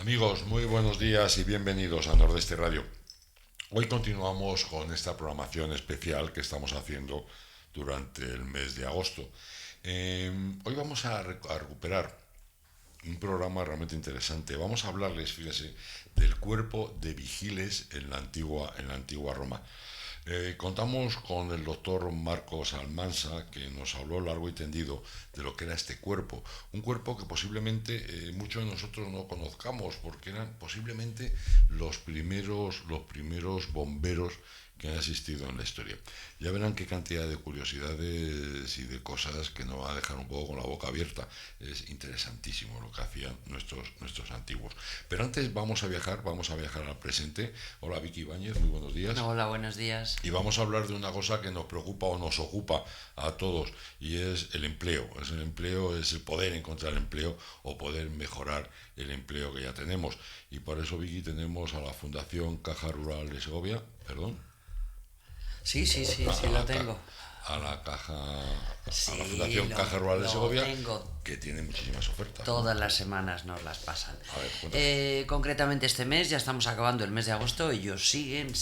Amigos, muy buenos días y bienvenidos a Nordeste Radio. Hoy continuamos con esta programación especial que estamos haciendo durante el mes de agosto. Hoy vamos a recuperar un programa realmente interesante. Vamos a hablarles, fíjense, del cuerpo de vigiles en la antigua Roma. Contamos con el doctor Marcos Almansa, que nos habló largo y tendido de lo que era este cuerpo. Un cuerpo que posiblemente muchos de nosotros no conozcamos, porque eran posiblemente los primeros bomberos que han existido en la historia. Ya verán qué cantidad de curiosidades y de cosas que nos va a dejar un poco con la boca abierta. Es interesantísimo lo que hacían nuestros antiguos. Pero antes vamos a viajar al presente. Hola Vicky Ibáñez, muy buenos días. Hola, buenos días. Y vamos a hablar de una cosa que nos preocupa o nos ocupa a todos, y es el empleo. Es el poder encontrar empleo o poder mejorar el empleo que ya tenemos. Y por eso, Vicky, tenemos a la Fundación Caja Rural de Segovia, perdón, Sí, a lo la, tengo. a la caja, a la Sí, Fundación Caja Rural de lo Segovia, tengo. que tiene muchísimas ofertas, ¿no? Todas las semanas nos las pasan. A ver, cuéntame. Concretamente este mes, ya estamos acabando el mes de agosto, ellos siguen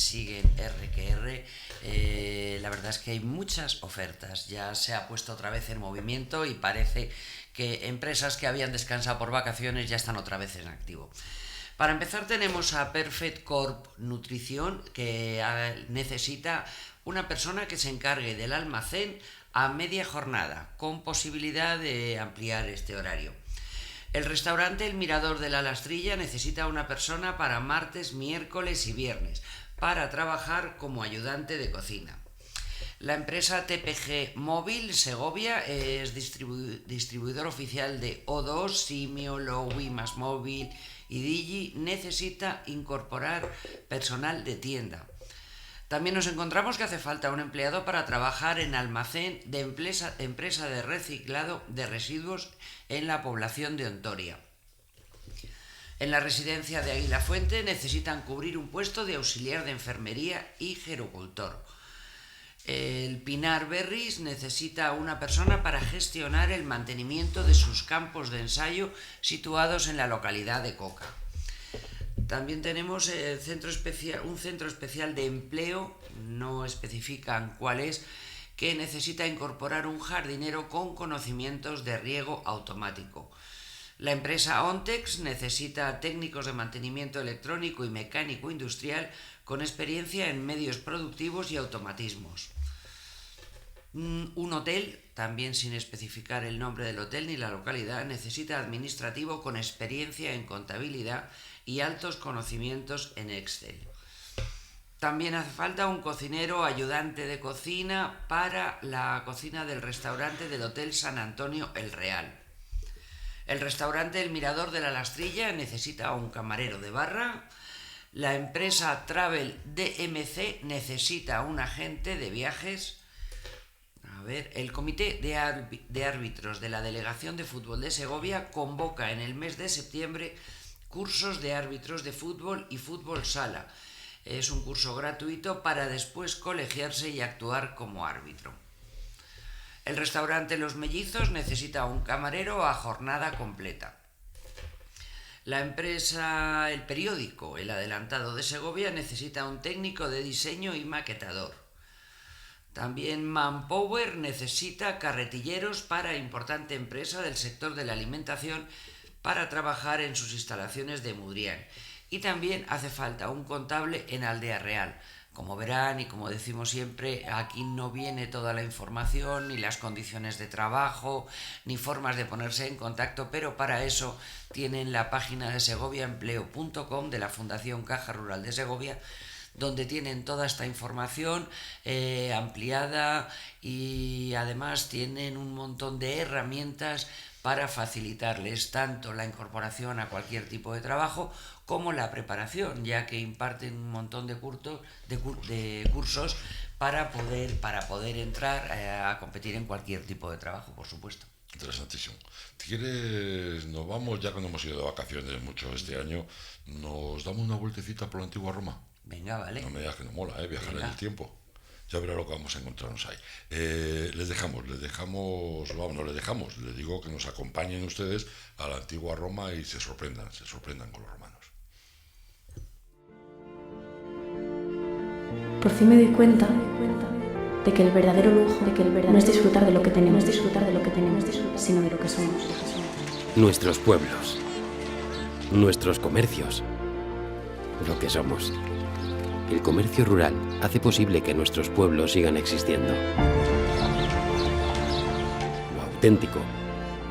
R que R. La verdad es que hay muchas ofertas. Ya se ha puesto otra vez en movimiento y parece que empresas que habían descansado por vacaciones ya están otra vez en activo. Para empezar tenemos a Perfect Corp Nutrición, que necesita una persona que se encargue del almacén a media jornada, con posibilidad de ampliar este horario. El restaurante El Mirador de la Lastrilla necesita una persona para martes, miércoles y viernes, para trabajar como ayudante de cocina. La empresa TPG Móvil Segovia es distribuidor oficial de O2, Simio, Lowy, Masmóvil y Digi. Necesita incorporar personal de tienda. También nos encontramos que hace falta un empleado para trabajar en almacén de empresa de reciclado de residuos en la población de Ontoria. En la residencia de Águila Fuente necesitan cubrir un puesto de auxiliar de enfermería y gerocultor. El Pinar Berris necesita una persona para gestionar el mantenimiento de sus campos de ensayo situados en la localidad de Coca. También tenemos un centro especial de empleo, no especifican cuál es, que necesita incorporar un jardinero con conocimientos de riego automático. La empresa Ontex necesita técnicos de mantenimiento electrónico y mecánico industrial con experiencia en medios productivos y automatismos. Un hotel, también sin especificar el nombre del hotel ni la localidad, necesita administrativo con experiencia en contabilidad y altos conocimientos en Excel. También hace falta un cocinero ayudante de cocina para la cocina del restaurante del Hotel San Antonio El Real. El restaurante El Mirador de la Lastrilla necesita un camarero de barra. La empresa Travel DMC necesita un agente de viajes. El Comité de Árbitros de la Delegación de Fútbol de Segovia convoca en el mes de septiembre cursos de árbitros de fútbol y fútbol sala. Es un curso gratuito para después colegiarse y actuar como árbitro. El restaurante Los Mellizos necesita un camarero a jornada completa. La empresa El Periódico, El Adelantado de Segovia, necesita un técnico de diseño y maquetador. También Manpower necesita carretilleros para importante empresa del sector de la alimentación para trabajar en sus instalaciones de Mudrián. Y también hace falta un contable en Aldea Real. Como verán y como decimos siempre, aquí no viene toda la información, ni las condiciones de trabajo, ni formas de ponerse en contacto, pero para eso tienen la página de segoviaempleo.com de la Fundación Caja Rural de Segovia, donde tienen toda esta información ampliada, y además tienen un montón de herramientas para facilitarles tanto la incorporación a cualquier tipo de trabajo como la preparación, ya que imparten un montón de cursos para poder entrar a competir en cualquier tipo de trabajo, por supuesto. Interesantísimo. Si quieres, nos vamos, ya que no hemos ido de vacaciones mucho este año, nos damos una vueltecita por la antigua Roma. Venga, vale. No me digas que no mola, viajar en Venga. el tiempo. Ya verá lo que vamos a encontrarnos ahí. Les dejamos, vamos, no les dejamos, les digo que nos acompañen ustedes a la antigua Roma y se sorprendan con los romanos. Por fin me doy cuenta de que el verdadero lujo no es disfrutar de lo que tenemos, sino de lo que somos. Nuestros pueblos, nuestros comercios, lo que somos. El comercio rural hace posible que nuestros pueblos sigan existiendo. Lo auténtico,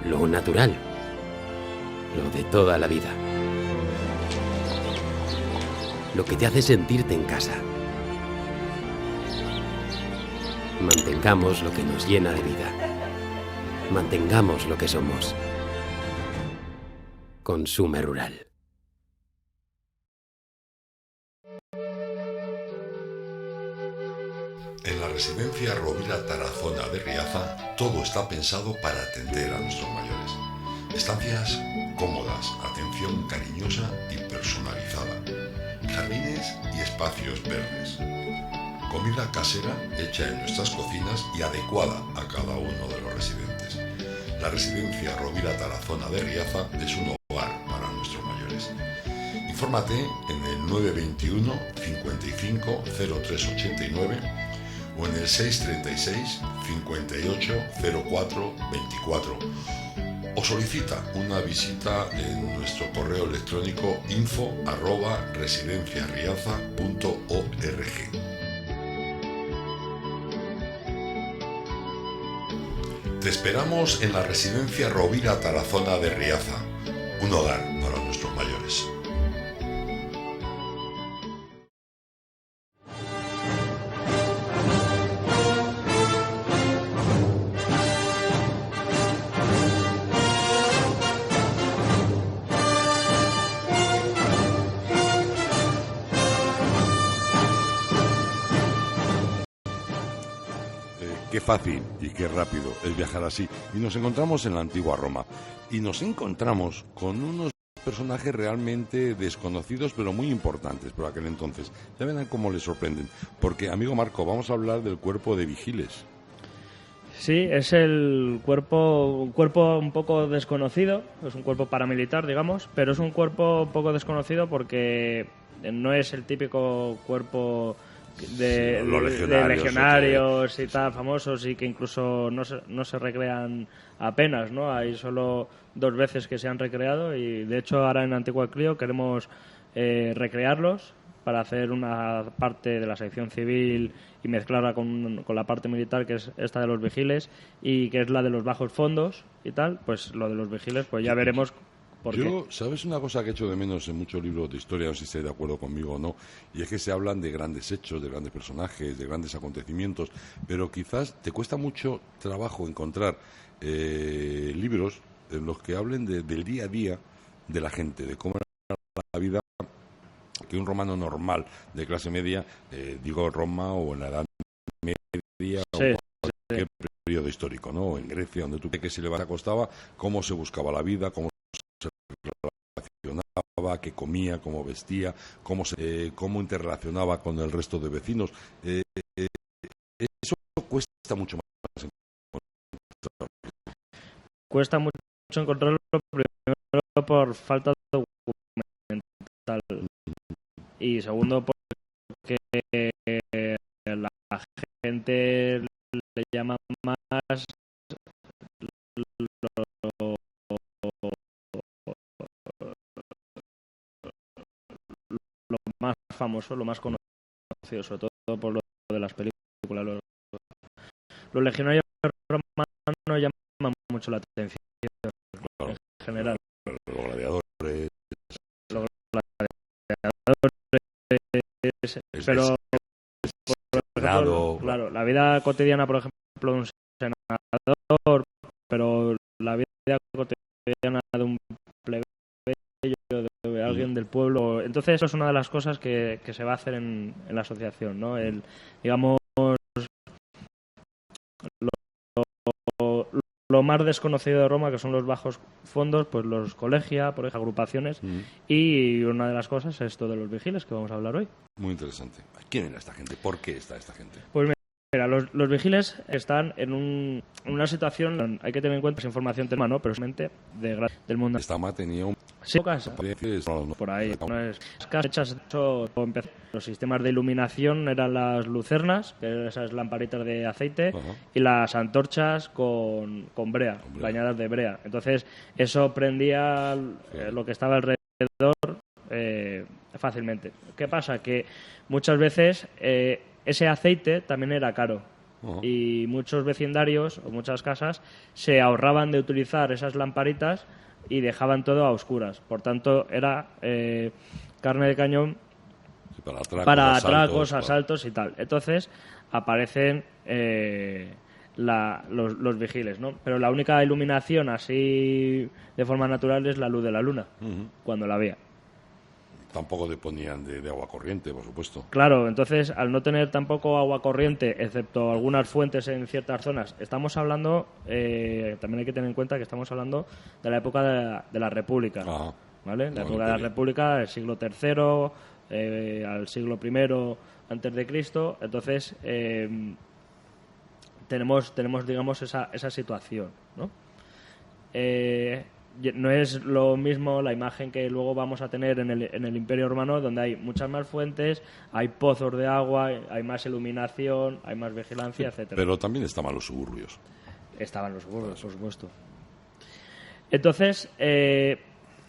lo natural, lo de toda la vida. Lo que te hace sentirte en casa. Mantengamos lo que nos llena de vida. Mantengamos lo que somos. Consume rural. En la residencia Rovira Tarazona de Riaza, todo está pensado para atender a nuestros mayores. Estancias cómodas, atención cariñosa y personalizada, jardines y espacios verdes. Comida casera hecha en nuestras cocinas y adecuada a cada uno de los residentes. La residencia Rovira Tarazona de Riaza es un hogar para nuestros mayores. Infórmate en el 921 55 0389 o en el 636 58 04 24 o solicita una visita en nuestro correo electrónico info@residenciariaza.org. Te esperamos en la residencia Rovira Tarazona de Riaza, un hogar para nuestros mayores. Qué fácil y qué rápido es viajar así. Y nos encontramos en la antigua Roma. Y nos encontramos con unos personajes realmente desconocidos, pero muy importantes por aquel entonces. Ya verán cómo les sorprenden. Porque, amigo Marco, vamos a hablar del cuerpo de vigiles. Sí, es un cuerpo un poco desconocido. Es un cuerpo paramilitar, digamos, pero es un cuerpo un poco desconocido porque no es el típico cuerpo de legionarios y tal famosos, y que incluso no se recrean apenas, ¿no? Hay solo 2 veces que se han recreado, y de hecho ahora en Antigua Clio queremos recrearlos para hacer una parte de la sección civil y mezclarla con la parte militar, que es esta de los vigiles, y que es la de los bajos fondos y tal. Pues lo de los vigiles, pues ya veremos. Yo, ¿sabes una cosa que he hecho de menos en muchos libros de historia? No sé si estáis de acuerdo conmigo o no, y es que se hablan de grandes hechos, de grandes personajes, de grandes acontecimientos, pero quizás te cuesta mucho trabajo encontrar libros en los que hablen del día a día de la gente, de cómo era la vida que un romano normal de clase media, digo Roma o en la Edad Media, sí, o cualquier periodo histórico, ¿no? O en Grecia, donde tú que se le acostaba, cómo se buscaba la vida, cómo se relacionaba, qué comía, cómo vestía, cómo interrelacionaba con el resto de vecinos. Eso cuesta mucho más encontrarlo. Cuesta mucho encontrarlo, primero por falta de documental y segundo porque la gente le llama más lo más famoso, lo más conocido, sobre todo por lo de las películas. Los legionarios romanos llaman mucho la atención, claro, en general. Los gladiadores. Pero claro, la vida cotidiana, por ejemplo, de un senador, pero la vida cotidiana de un plebeyo, de alguien del pueblo. Entonces eso es una de las cosas que se va a hacer en la asociación, ¿no? Digamos, lo más desconocido de Roma, que son los bajos fondos, pues los colegia, por ejemplo, agrupaciones, y una de las cosas es esto de los vigiles, que vamos a hablar hoy. Muy interesante. ¿Quién era esta gente? ¿Por qué está esta gente? Pues Mira, los vigiles están en una situación, hay que tener en cuenta esa información tema, ¿no? Pero solamente del mundo. Esta ma tenía un... Sí, por ahí. No es hechas, los sistemas de iluminación eran las lucernas, que eran esas lamparitas de aceite, Ajá. y las antorchas con brea, bañadas de brea. Entonces, eso prendía lo que estaba alrededor fácilmente. ¿Qué pasa? Que muchas veces ese aceite también era caro. Ajá. Y muchos vecindarios o muchas casas se ahorraban de utilizar esas lamparitas y dejaban todo a oscuras. Por tanto, era carne de cañón Sí, para atracos, asaltos y tal. Entonces, aparecen los vigiles, ¿no? Pero la única iluminación así de forma natural es la luz de la luna, cuando la había. Tampoco disponían de agua corriente, por supuesto. Claro, entonces, al no tener tampoco agua corriente, excepto algunas fuentes en ciertas zonas, estamos hablando, también hay que tener en cuenta que estamos hablando de la época de la República, Ajá. ¿vale? La No, época de la República, el siglo III, al siglo I antes de Cristo, entonces tenemos digamos esa situación, ¿no? No es lo mismo la imagen que luego vamos a tener en el Imperio Romano, donde hay muchas más fuentes, hay pozos de agua, hay más iluminación, hay más vigilancia, etcétera. Pero también estaban los suburbios. Estaban los suburbios, por supuesto. Entonces,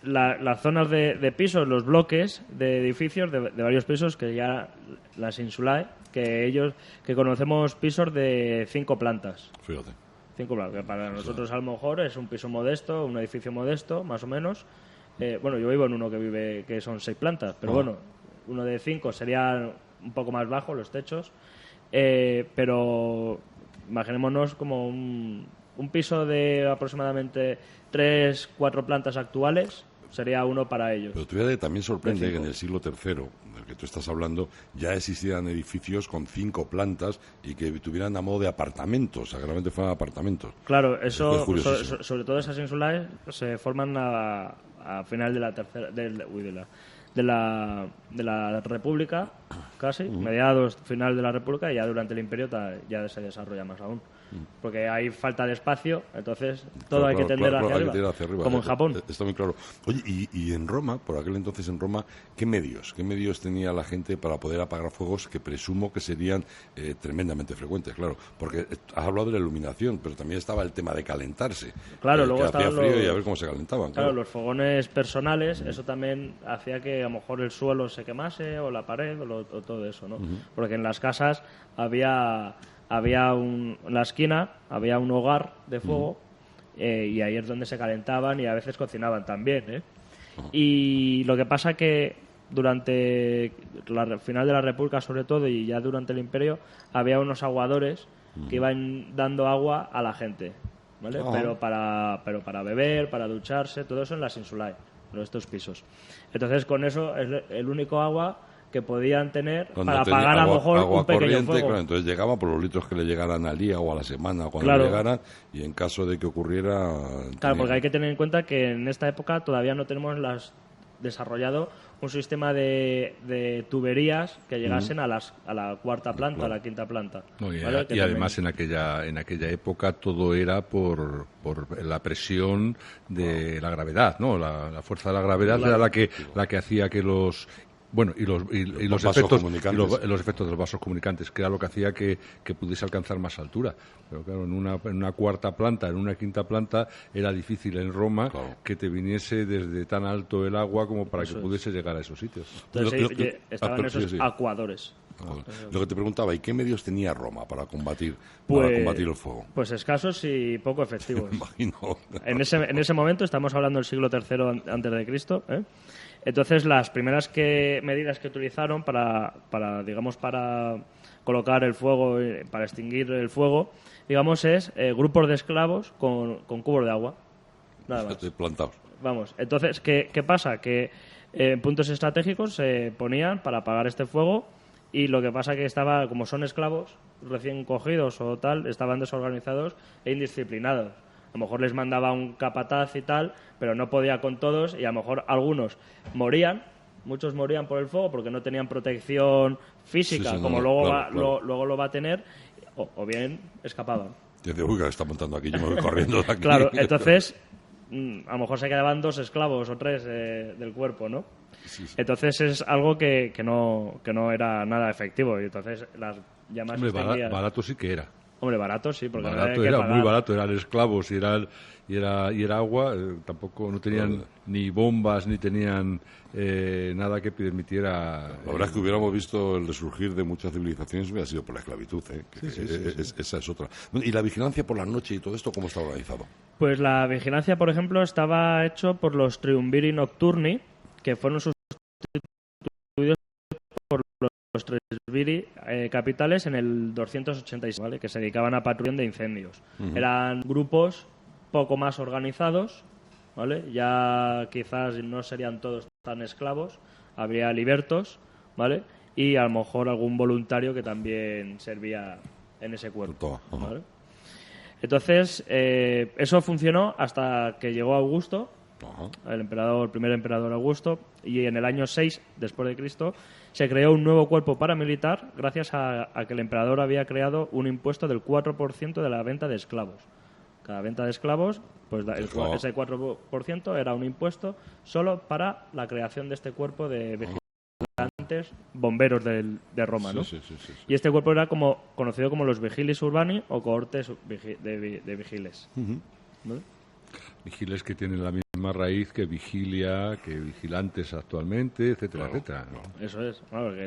las zonas de pisos, los bloques de edificios de varios pisos, que ya las insulae, que conocemos pisos de 5 plantas. Fíjate. 5 plantas, que para nosotros a lo mejor es un piso modesto, un edificio modesto, más o menos. Bueno, yo vivo en uno que son 6 plantas, pero bueno, uno de 5 sería un poco más bajo, los techos. Pero imaginémonos como un piso de aproximadamente 3-4 plantas actuales, sería uno para ellos. Pero fíjate, también sorprende que en el siglo III, del que tú estás hablando, ya existieran edificios con 5 plantas y que tuvieran a modo de apartamentos, o sea, que realmente fueran apartamentos. Claro, eso, Es curiosísimo. sobre todo esas insulares se forman a final de la tercera, de la República, casi, mediados, final de la República, y ya durante el Imperio ya se desarrolla más aún. Porque hay falta de espacio, entonces todo hay que tender hacia arriba, como en Japón. Está muy claro. Oye, y en Roma, por aquel entonces en Roma, ¿qué medios tenía la gente para poder apagar fuegos que presumo que serían tremendamente frecuentes? Claro, porque has hablado de la iluminación, pero también estaba el tema de calentarse. Claro, luego que hacía estaban frío y a ver cómo se calentaban. Claro, los fogones personales, eso también hacía que a lo mejor el suelo se quemase o la pared o todo eso, ¿no? Porque en las casas había en la esquina había un hogar de fuego y ahí es donde se calentaban y a veces cocinaban también, ¿eh? Y lo que pasa que durante el final de la República sobre todo y ya durante el Imperio había unos aguadores que iban dando agua a la gente, ¿vale? Pero para beber, para ducharse, todo eso en las insulae, en estos pisos. Entonces con eso es el único agua que podían tener para apagar a lo mejor un pequeño corriente, fuego. claro, entonces llegaban por los litros que le llegaran al día o a la semana o cuando Claro. llegaran, y en caso de que ocurriera... Claro, porque hay que tener en cuenta que en esta época todavía no tenemos desarrollado un sistema de tuberías que llegasen a la cuarta planta, a la quinta planta. No, ¿vale? y además en aquella época todo era por la presión de la gravedad, ¿no? La fuerza de la gravedad era la que hacía que los vasos efectos comunicantes. los efectos de los vasos comunicantes, que era lo que hacía que pudiese alcanzar más altura. Pero claro, en una cuarta planta, en una quinta planta, era difícil en Roma que te viniese desde tan alto el agua como para que pudiese llegar a esos sitios. Entonces estaban esos sí. acuadores. Lo que te preguntaba, ¿y qué medios tenía Roma para combatir el fuego? Pues escasos y poco efectivos. Imagino. En ese momento, estamos hablando del siglo III antes de Cristo, ¿eh? Entonces las primeras medidas que utilizaron para colocar el fuego, para extinguir el fuego, digamos, es grupos de esclavos con cubos de agua. Nada más. Plantados. Vamos, entonces, ¿qué pasa? Que en puntos estratégicos se ponían para apagar este fuego y lo que pasa que como son esclavos recién cogidos o tal, estaban desorganizados e indisciplinados. A lo mejor les mandaba un capataz y tal, pero no podía con todos y a lo mejor algunos morían, muchos morían por el fuego porque no tenían protección física, Sí, como luego luego lo va a tener, o bien escapaban. Dice, uy, que está montando aquí, yo me voy corriendo de aquí. Claro, entonces a lo mejor se quedaban 2 esclavos o 3 del cuerpo, ¿no? Sí, sí. Entonces es algo que no era nada efectivo. Y entonces las llamas Hombre, extendían. barato sí que era. Hombre, barato sí, porque no Barato había que era, pagar. muy barato, eran esclavos y era agua, tampoco no tenían ni bombas ni tenían nada que permitiera. La verdad es que hubiéramos visto el resurgir de muchas civilizaciones hubiera sido por la esclavitud, ¿eh? Esa es otra. Y la vigilancia por la noche y todo esto, ¿cómo está organizado? Pues la vigilancia, por ejemplo, estaba hecho por los Triumviri Nocturni, que fueron sustituidos por los Triumviri capitales en el 286, ¿vale? Que se dedicaban a patrullación de incendios. Eran grupos poco más organizados, ¿vale? Ya quizás no serían todos tan esclavos, habría libertos, ¿vale? Y a lo mejor algún voluntario que también servía en ese cuerpo, ¿vale? Entonces, eso funcionó hasta que llegó Augusto, el primer emperador Augusto, y en el año 6 después de Cristo se creó un nuevo cuerpo paramilitar gracias a que el emperador había creado un impuesto del 4% de la venta de esclavos. Cada venta de esclavos, pues ese 4% era un impuesto solo para la creación de este cuerpo de vigilantes, bomberos de Roma, ¿no? Sí. Y este cuerpo era conocido como los vigiles urbani o cohortes de vigiles. ¿Vale? Vigiles que tienen la misma raíz que vigilia, que vigilantes actualmente, etcétera, etcétera. Eso es, claro, que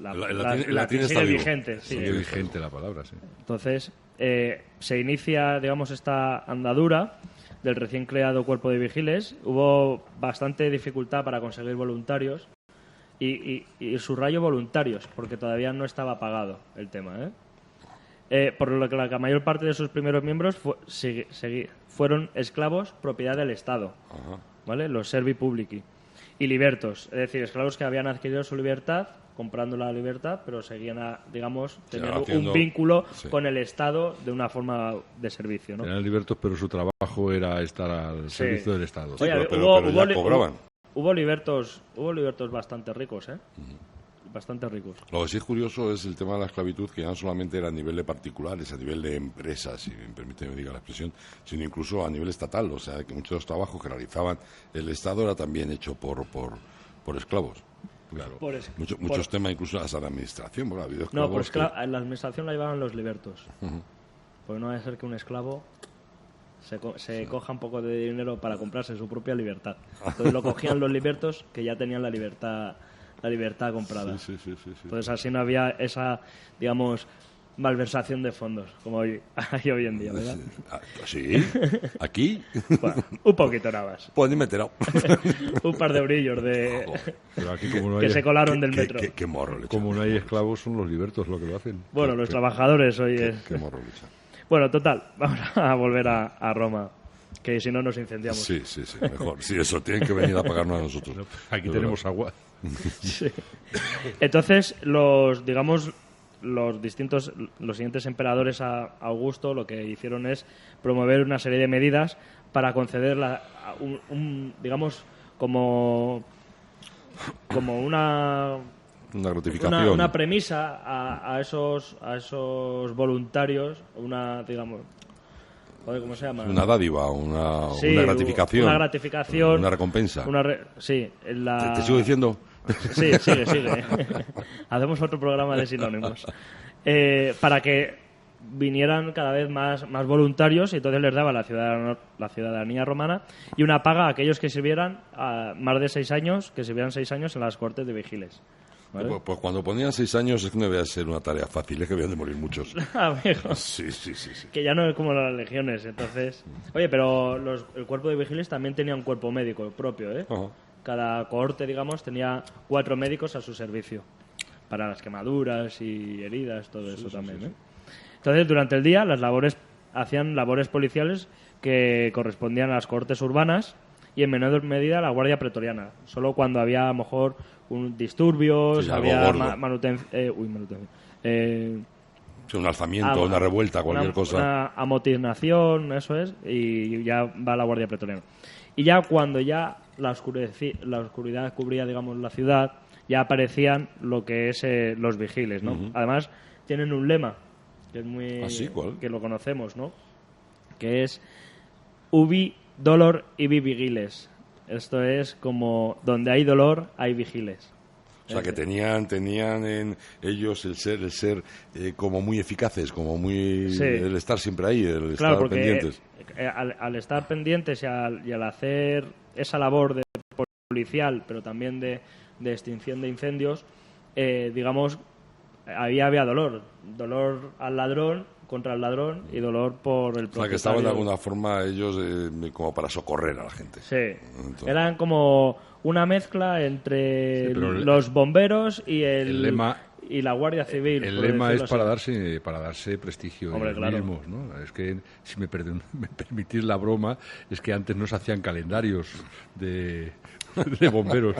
La latín está sigue vivo. vigente. Sí. Sigue vigente la palabra, sí. Entonces, se inicia, digamos, esta andadura del recién creado cuerpo de vigiles. Hubo bastante dificultad para conseguir voluntarios y subrayo voluntarios, porque todavía no estaba pagado el tema, por lo que la mayor parte de sus primeros miembros fueron esclavos propiedad del Estado, ¿vale? Los servi publici y libertos, es decir, esclavos que habían adquirido su libertad comprando la libertad, pero seguían, digamos, teniendo un vínculo con el Estado de una forma de servicio, ¿no? Eran libertos, pero su trabajo era estar al servicio del Estado. Oye, pero ya cobraban. Hubo libertos bastante ricos, bastante ricos. Lo que sí es curioso es el tema de la esclavitud, que ya no solamente era a nivel de particulares, a nivel de empresas, si me permite que me diga la expresión, sino incluso a nivel estatal. O sea, que muchos de los trabajos que realizaban el Estado era también hecho por esclavos. Claro. Muchos temas, incluso hasta la administración. Bueno, ha habido esclavos. No, pues la administración la llevaban los libertos. Porque no va a ser que un esclavo se coja un poco de dinero para comprarse su propia libertad. Entonces lo cogían los libertos que ya tenían la libertad comprada. Sí. Entonces así no había esa, digamos, malversación de fondos como hay hoy en día, ¿verdad? ¿Sí? ¿Aquí? Bueno, un poquito nada más. Pues ni me he enterado. Un par de brillos Pero aquí, como no que hay, se colaron del metro. Qué morro le como no hay esclavos, son los libertos los que lo hacen. Bueno, los trabajadores hoy es... Qué morro le echan. Bueno, total, vamos a volver a Roma, que si no nos incendiamos. Sí, mejor. Sí, eso, tienen que venir a pagarnos a nosotros. Aquí tenemos agua. Sí. Entonces, los siguientes emperadores a Augusto lo que hicieron es promover una serie de medidas para conceder digamos, como una gratificación. una premisa a esos voluntarios, digamos, ¿cómo se llama? Una dádiva, una gratificación. Una gratificación. Una recompensa. Sí. ¿Te sigo diciendo? Sí, sigue. Hacemos otro programa de sinónimos. Para que vinieran cada vez más voluntarios y entonces les daba la ciudadanía romana y una paga a aquellos que sirvieran más de 6 años, que sirvieran 6 años en las cortes de vigiles. ¿Vale? Pues cuando ponían 6 años es que no debía ser una tarea fácil, es que habían de morir muchos. Amigos. Sí. Que ya no es como las legiones, entonces... Oye, pero el cuerpo de vigiles también tenía un cuerpo médico propio, Ajá. Cada cohorte, digamos, tenía 4 médicos a su servicio para las quemaduras y heridas, todo eso también. Entonces, durante el día, hacían labores policiales que correspondían a las cohortes urbanas y en menor medida a la guardia pretoriana. Solo cuando había, a lo mejor, disturbios, había manutención. Un alzamiento, una revuelta, cualquier cosa. Una amotinación, eso es, y ya va la guardia pretoriana. Y ya cuando ya la oscuridad cubría, digamos, la ciudad, ya aparecían lo que es los vigiles, ¿no? Además, tienen un lema que es muy ¿Ah, sí? ¿Cuál? que lo conocemos, ¿no? Que es ubi dolor ibi vigiles. Esto es como donde hay dolor hay vigiles. O sea, que tenían en ellos el ser como muy eficaces, como muy... Sí. El estar siempre ahí, el Claro, estar porque pendientes. al estar pendientes y al hacer esa labor de policial, pero también de extinción de incendios, digamos, había dolor al ladrón, contra el ladrón, y dolor por el O sea, que propietario. estaban de alguna forma ellos como para socorrer a la gente. Sí, Entonces, eran como una mezcla entre Sí, pero los bomberos y el lema... y la Guardia Civil. El por lema es decirlo así. para darse prestigio Hombre, ellos claro. mismos, ¿no? Es que, si me permitís la broma, es que antes no se hacían calendarios de bomberos.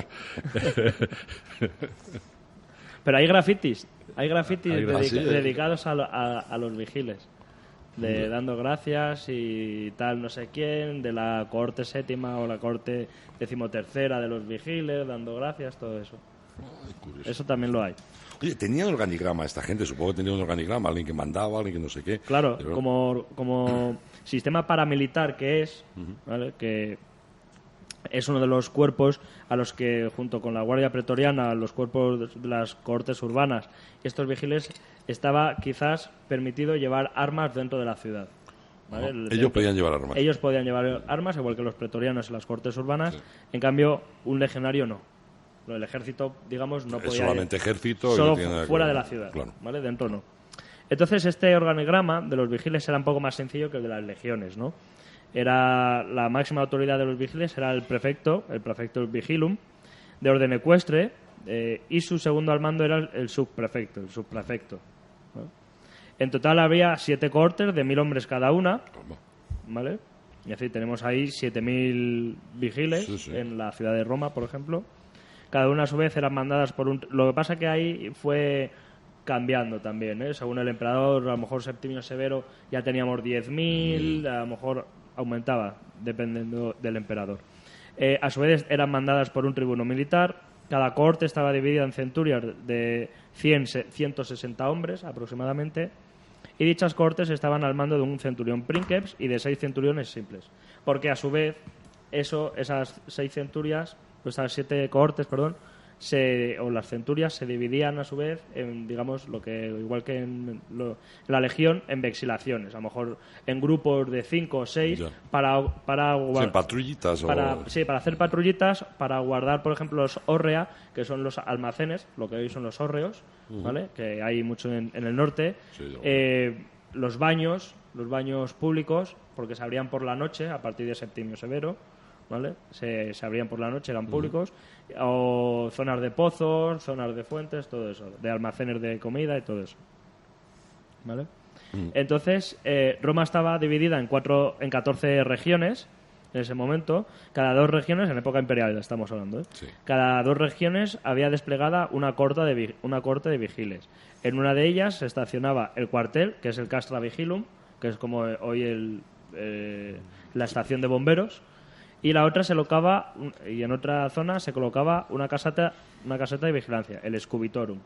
Pero hay grafitis ¿sí? dedicados a los vigiles, de dando gracias y tal, no sé quién, de la cohorte séptima o la cohorte 13ª de los vigiles, dando gracias, todo eso. Ay, curioso. Eso también lo hay. Oye, tenía organigrama esta gente, supongo que tenía un organigrama, alguien que mandaba, alguien que no sé qué. Claro, Pero- como sistema paramilitar que es, ¿vale? Que es uno de los cuerpos a los que, junto con la Guardia Pretoriana, los cuerpos de las cohortes urbanas y estos vigiles, estaba quizás permitido llevar armas dentro de la ciudad. ¿vale? Ellos podían llevar armas. Ellos podían llevar armas, igual que los pretorianos y las cohortes urbanas. En cambio, un legionario no. El ejército, digamos, no Es podía... solamente ejército. y Solo no tiene nada que fuera ver. de la ciudad, Claro. ¿vale? Dentro no. Entonces, este organigrama de los vigiles era un poco más sencillo que el de las legiones, ¿no? Era la máxima autoridad de los vigiles era el prefecto vigilum, de orden ecuestre, y su segundo al mando era el subprefecto, ¿no? En total había 7 cohortes de 1000 hombres cada una, Toma. ¿vale? Y así tenemos ahí 7000 vigiles Sí, sí. en la ciudad de Roma, por ejemplo. Cada una a su vez eran mandadas por un... Lo que pasa que ahí fue cambiando también, ¿eh? Según el emperador, a lo mejor Septimio Severo ya teníamos 10.000, a lo mejor aumentaba, dependiendo del emperador. A su vez eran mandadas por un tribuno militar. Cada cohorte estaba dividida en centurias de 160 hombres aproximadamente, y dichas cohortes estaban al mando de un centurión princeps y de 6 centuriones simples, porque a su vez esas 6 centurias, esas 7 cohortes, perdón, o las centurias se dividían a su vez en, digamos, lo que igual que en la legión, en vexilaciones, a lo mejor en grupos de 5 o 6 Ya. para Sí, en patrullitas para o... para hacer patrullitas, para guardar, por ejemplo, los hórrea, que son los almacenes, lo que hoy son los hórreos, ¿vale? Que hay mucho en el norte. Sí, ya. Los baños públicos, porque se abrían por la noche a partir de Septimio Severo, ¿vale? Se abrían por la noche, eran públicos, o zonas de pozos, zonas de fuentes, todo eso, de almacenes de comida y todo eso, ¿vale? Entonces, Roma estaba dividida en 14 regiones en ese momento. Cada 2 regiones, en época imperial estamos hablando, ¿eh? Sí. Cada 2 regiones había desplegada una corte de vigiles. En una de ellas se estacionaba el cuartel, que es el Castra Vigilum, que es como hoy la estación de bomberos, y la otra y en otra zona se colocaba una caseta de vigilancia, el Scubitorum.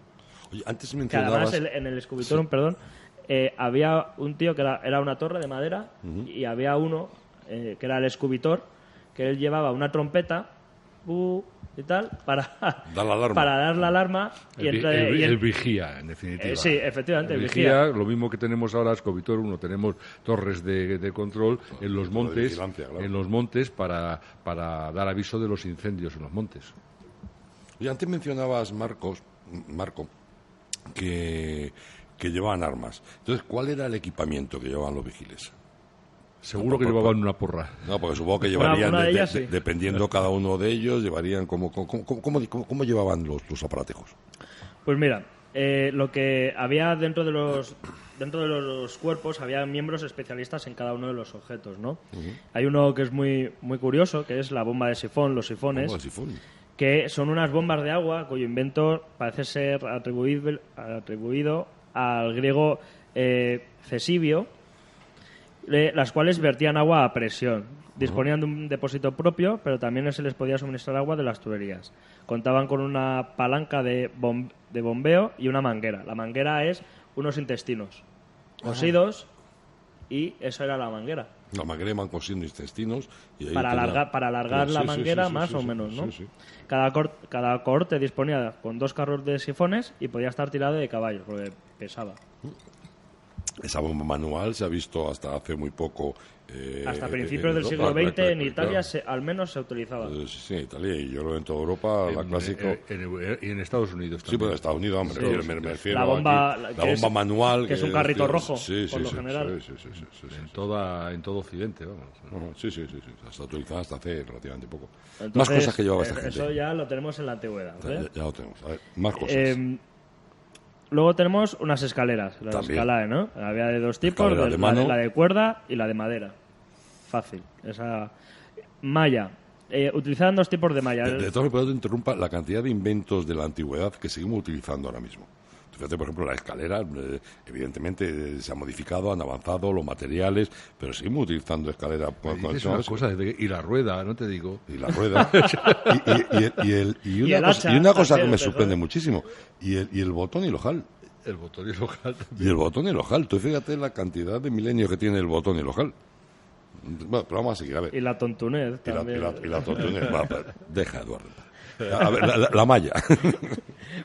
Oye, antes Que mencionabas... además en el Scubitorum, perdón, había un tío que era una torre de madera, y había uno que era el Scubitor, que él llevaba una trompeta y tal para Dar la alarma. para dar la alarma El vigía, en definitiva. sí, efectivamente, el vigía. vigía. Lo mismo que tenemos ahora, Scovitorum, no tenemos torres de control en los montes, vigilancia, claro. en los montes para dar aviso de los incendios en los montes. Oye, antes mencionabas, Marco, que llevaban armas. Entonces, ¿cuál era el equipamiento que llevaban los vigiles? Seguro que llevaban una porra. No, porque supongo que llevarían, Una de ellas, sí. dependiendo cada uno de ellos, llevarían ¿cómo llevaban los aparatejos? Pues mira, lo que había dentro de los cuerpos había miembros especialistas en cada uno de los objetos, ¿no? Hay uno que es muy muy curioso, que es la bomba de sifón, los sifones, ¿Cómo el sifón? que son unas bombas de agua cuyo invento parece ser atribuido al griego Cesibio, las cuales vertían agua a presión. Disponían de un depósito propio, pero también se les podía suministrar agua de las tuberías. Contaban con una palanca de bombeo y una manguera. La manguera es unos intestinos, cosidos, y eso era la manguera. La manguera iban cosiendo intestinos y ahí Para alargar la manguera más o menos, ¿no? Sí. Cada cohorte disponía con 2 carros de sifones y podía estar tirado de caballos, porque pesaba. Esa bomba manual se ha visto hasta hace muy poco. Hasta principios del siglo XX en Italia al menos se utilizaba. Sí, en Italia y yo creo en toda Europa, la clásica. Y en Estados Unidos también. Sí, pero en Estados Unidos, hombre, me refiero la bomba, aquí, la bomba manual. Que es un carrito rojo, sí, por lo general. Sí. En todo Occidente, vamos. Sí. Está utilizada hasta hace relativamente poco. Entonces, más cosas que llevaba esta gente. Eso ya lo tenemos en la antigüedad. Ya lo tenemos. A ver, más cosas. Luego tenemos unas escaleras, las También. escaladas, ¿no? Había de 2 tipos, Escalera de mano. la de cuerda y la de madera. Fácil. Esa malla. Utilizaban 2 tipos de malla. De todo, pero te interrumpa la cantidad de inventos de la antigüedad que seguimos utilizando ahora mismo. Fíjate, por ejemplo, la escalera, evidentemente se ha modificado, han avanzado los materiales, pero seguimos utilizando escalera. Es una cosa, y la rueda, no te digo. Y la rueda. y una cosa que me sorprende muchísimo. Y el botón y el ojal. El botón y el ojal también. Y el botón y el ojal. Tú fíjate la cantidad de milenios que tiene el botón y el ojal. Bueno, pero vamos a seguir, a ver. Y la tontunez también. Y la tontunez. Deja, Eduardo. A ver, la malla.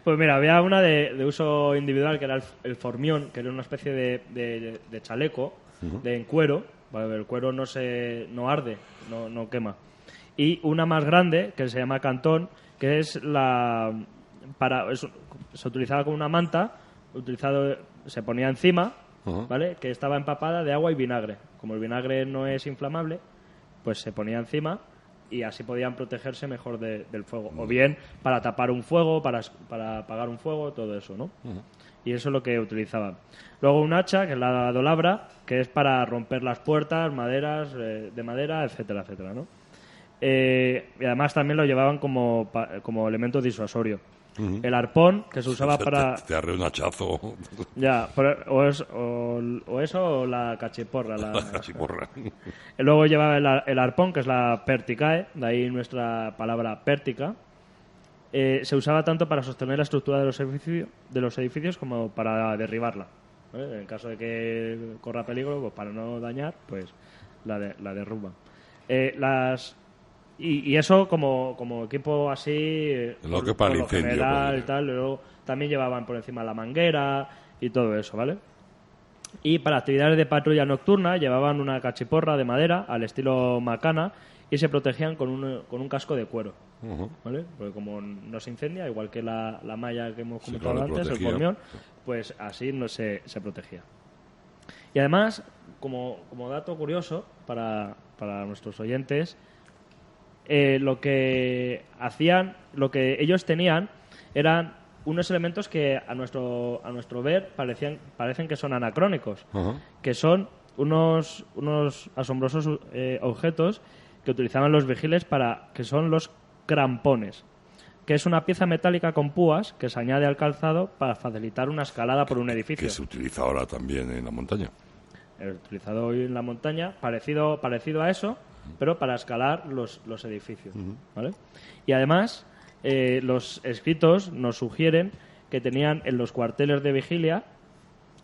Pues mira, había una de uso individual que era el formión, que era una especie de chaleco en cuero. Vale, el cuero no arde, no quema. Y una más grande, que se llama cantón, que es se utilizaba como una manta, se ponía encima, ¿vale? Que estaba empapada de agua y vinagre. Como el vinagre no es inflamable, pues se ponía encima y así podían protegerse mejor del fuego. O bien para tapar un fuego, para apagar un fuego, todo eso, ¿no? Y eso es lo que utilizaban. Luego un hacha, que es la dolabra, que es para romper las puertas, maderas, de madera, etcétera, etcétera, ¿no? Y además también lo llevaban como elemento disuasorio. El arpón, que se usaba para... Te arre un hachazo. Ya, o eso o la cachiporra. La cachiporra. Luego llevaba el arpón, que es la perticae, de ahí nuestra palabra pértica. Se usaba tanto para sostener la estructura de los edificios como para derribarla. ¿Vale? En caso de que corra peligro, pues para no dañar, pues la derruba. Y eso como equipo así, lo que para el incendio, general, pues. y tal. Luego también llevaban por encima la manguera y todo eso, ¿vale? Y para actividades de patrulla nocturna llevaban una cachiporra de madera al estilo macana y se protegían con un casco de cuero, ¿vale? Porque como no se incendia, igual que la malla que hemos comentado antes, el formión, pues así no se protegía. Y además, como dato curioso para nuestros oyentes, lo que ellos tenían eran unos elementos que a nuestro ver parecen que son anacrónicos, que son unos asombrosos objetos que utilizaban los vigiles que son los crampones, que es una pieza metálica con púas que se añade al calzado para facilitar una escalada por un edificio. Que se utiliza ahora también en la montaña. Utilizado hoy en la montaña, parecido a eso, pero para escalar los edificios, ¿vale? Y además, los escritos nos sugieren que tenían en los cuarteles de vigilia,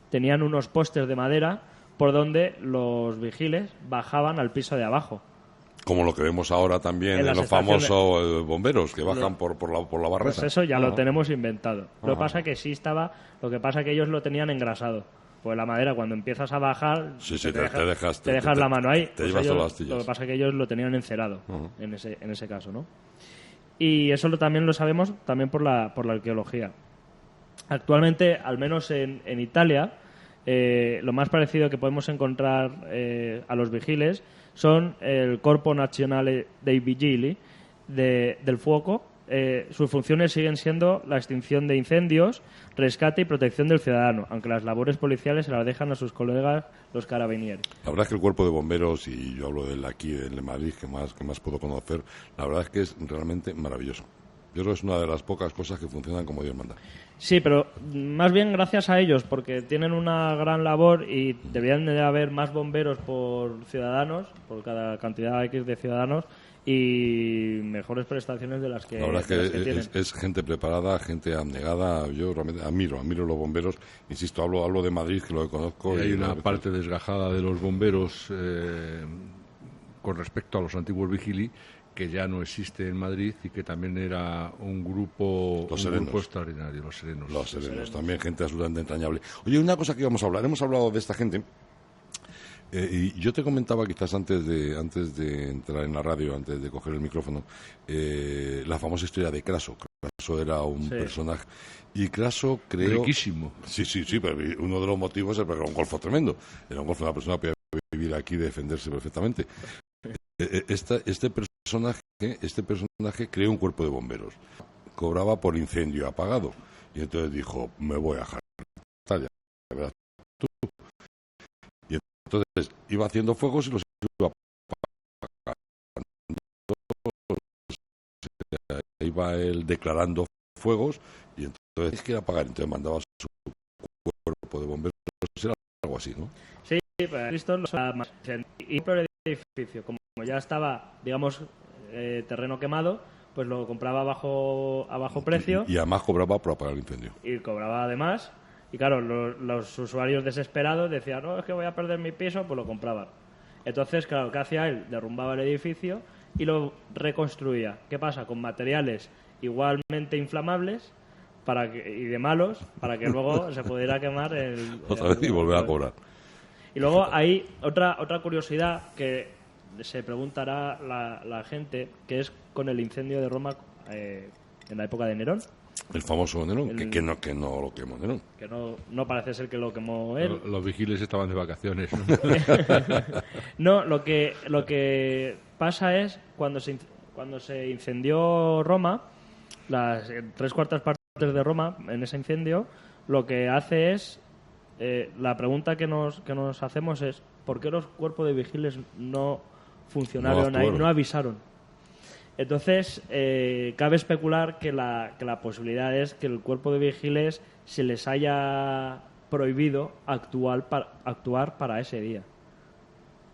tenían unos postes de madera por donde los vigiles bajaban al piso de abajo. Como lo que vemos ahora también en los famosos bomberos que bajan por la barrera. Pues eso ya lo tenemos inventado. Lo que pasa que que ellos lo tenían engrasado. Pues la madera, cuando empiezas a bajar, te dejas la mano ahí. Te llevas todas las astillas. Lo que pasa es que ellos lo tenían encerado, en ese caso, ¿no? Y eso también lo sabemos también por la arqueología. Actualmente, al menos en Italia, lo más parecido que podemos encontrar a los vigiles son el Corpo Nazionale dei Vigili del Fuoco. Sus funciones siguen siendo la extinción de incendios, rescate y protección del ciudadano, aunque las labores policiales se las dejan a sus colegas los carabinieri. La verdad es que el cuerpo de bomberos, y yo hablo de aquí, en Madrid, que más puedo conocer, la verdad es que es realmente maravilloso. Yo creo que es una de las pocas cosas que funcionan como Dios manda. Sí, pero más bien gracias a ellos, porque tienen una gran labor y deberían de haber más bomberos por ciudadanos, por cada cantidad X de ciudadanos, y mejores prestaciones de las que, La verdad de las es que tienen. es gente preparada, gente abnegada. Yo realmente admiro los bomberos. Insisto, hablo de Madrid, que lo conozco. Y hay una veces... parte desgajada de los bomberos con respecto a los antiguos vigili, que ya no existe en Madrid y que también era un grupo extraordinario, los serenos. Los serenos, también gente absolutamente entrañable. Oye, una cosa que íbamos a hablar, hemos hablado de esta gente, y yo te comentaba quizás antes de entrar en la radio, antes de coger el micrófono, la famosa historia de Craso. Craso era un personaje, y Craso creo... Riquísimo. Sí, pero uno de los motivos es porque era un golfo tremendo. Era un golfo, una persona que podía vivir aquí y defenderse perfectamente. Este personaje creó un cuerpo de bomberos. Cobraba por incendio apagado. Y entonces dijo, me voy a jartar, ya verás tú. Y entonces iba haciendo fuegos y los iba apagando. Iba él declarando fuegos y entonces quiere apagar. Entonces mandaba su cuerpo de bomberos. Era algo así, ¿no? Sí, pero visto y por el edificio, como ya estaba, digamos, terreno quemado, pues lo compraba a bajo precio. Y además cobraba por apagar el incendio. Y cobraba además. Y claro, los usuarios desesperados decían, no, es que voy a perder mi piso, pues lo compraban. Entonces, claro, ¿qué hacía él? Derrumbaba el edificio y lo reconstruía. ¿Qué pasa? Con materiales igualmente inflamables y de malos, para que luego se pudiera quemar otra vez y volver a cobrar. Y luego hay otra curiosidad que se preguntará la gente, que es con el incendio de Roma en la época de Nerón. El famoso Nerón, que no lo quemó Nerón. Que no parece ser que lo quemó él. Los vigiles estaban de vacaciones. No, lo que pasa es cuando se incendió Roma, las 3/4 partes de Roma en ese incendio, lo que hace es la pregunta que nos hacemos es ¿por qué los cuerpos de vigiles no funcionaron ahí, no avisaron? Entonces, cabe especular que la posibilidad es que el cuerpo de vigiles se les haya prohibido actuar para ese día.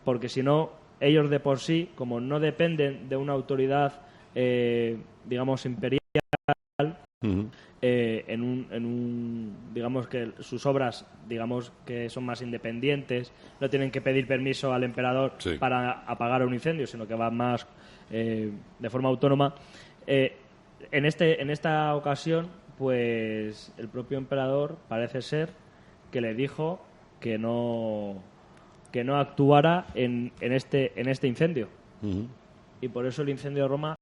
Porque si no, ellos de por sí, como no dependen de una autoridad, digamos, imperial, digamos que sus obras, digamos que son más independientes, no tienen que pedir permiso al emperador para apagar un incendio, sino que van más de forma autónoma. En esta ocasión, pues el propio emperador parece ser que le dijo que no actuara en este incendio. Y por eso el incendio de Roma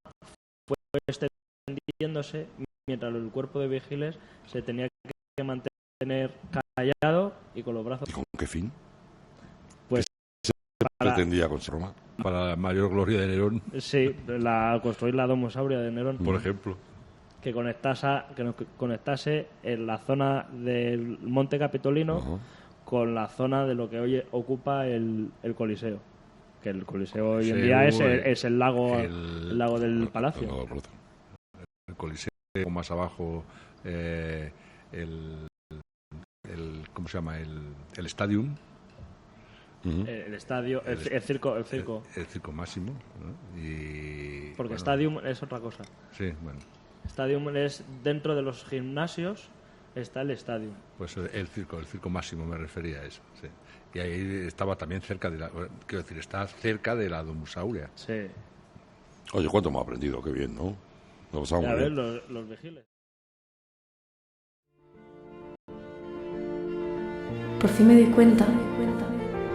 fue extendiéndose mientras el cuerpo de vigiles se tenía que mantener callado y con los brazos. ¿Y con qué fin? Pues ¿Qué se pretendía con Roma? Para la mayor gloria de Nerón. Sí, construir la Domus Aurea de Nerón. Por ejemplo. Que nos conectase en la zona del Monte Capitolino con la zona de lo que hoy ocupa el Coliseo. Que el Coliseo hoy en día es el lago del Palacio. El Coliseo, más abajo ¿cómo se llama? El Stadium. El estadio, el circo. El circo máximo, ¿no? Porque Stadium es otra cosa. Sí, bueno. Stadium es dentro de los gimnasios, está el estadio. Pues el circo máximo me refería a eso, sí. Y ahí estaba también cerca está cerca de la Domus Aurea. Sí. Oye, ¿cuánto hemos aprendido? Qué bien, ¿no? Lo pasamos a ver, bien. Los vigiles. Por fin me doy cuenta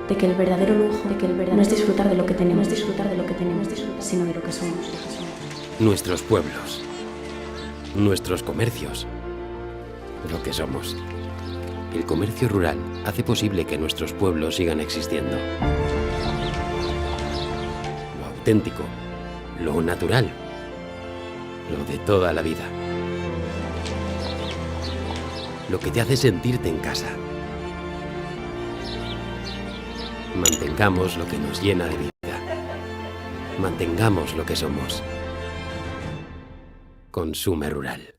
de que el verdadero lujo, no es disfrutar de lo que tenemos, sino de lo que somos. Nuestros pueblos, nuestros comercios, lo que somos. El comercio rural hace posible que nuestros pueblos sigan existiendo. Lo auténtico, lo natural, lo de toda la vida. Lo que te hace sentirte en casa. Mantengamos lo que nos llena de vida. Mantengamos lo que somos. Consume Rural.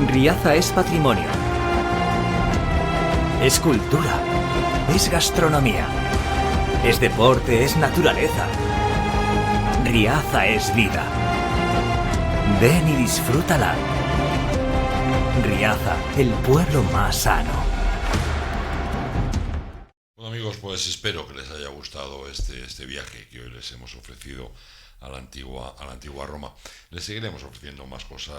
Riaza es patrimonio, es cultura, es gastronomía, es deporte, es naturaleza. Riaza es vida. Ven y disfrútala. Riaza, el pueblo más sano. Bueno, amigos, pues espero que les haya gustado este viaje que hoy les hemos ofrecido a la antigua Roma. Les seguiremos ofreciendo más cosas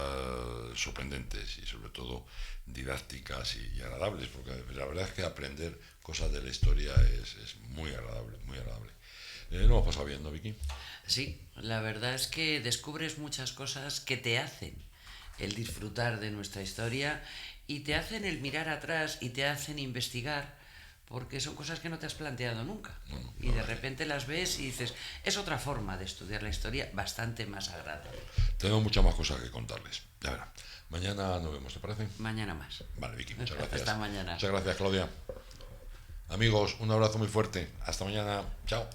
sorprendentes y sobre todo didácticas y agradables, porque la verdad es que aprender cosas de la historia es muy agradable, muy agradable. ¿Lo hemos pasado bien, no, Vicky? Sí, la verdad es que descubres muchas cosas que te hacen el disfrutar de nuestra historia y te hacen el mirar atrás y te hacen investigar, porque son cosas que no te has planteado nunca. Y de repente las ves y dices, es otra forma de estudiar la historia bastante más agradable. Tenemos muchas más cosas que contarles. Ya verán. Mañana nos vemos, ¿te parece? Mañana más. Vale, Vicky, muchas gracias. Hasta mañana. Muchas gracias, Claudia. Amigos, un abrazo muy fuerte. Hasta mañana. Chao.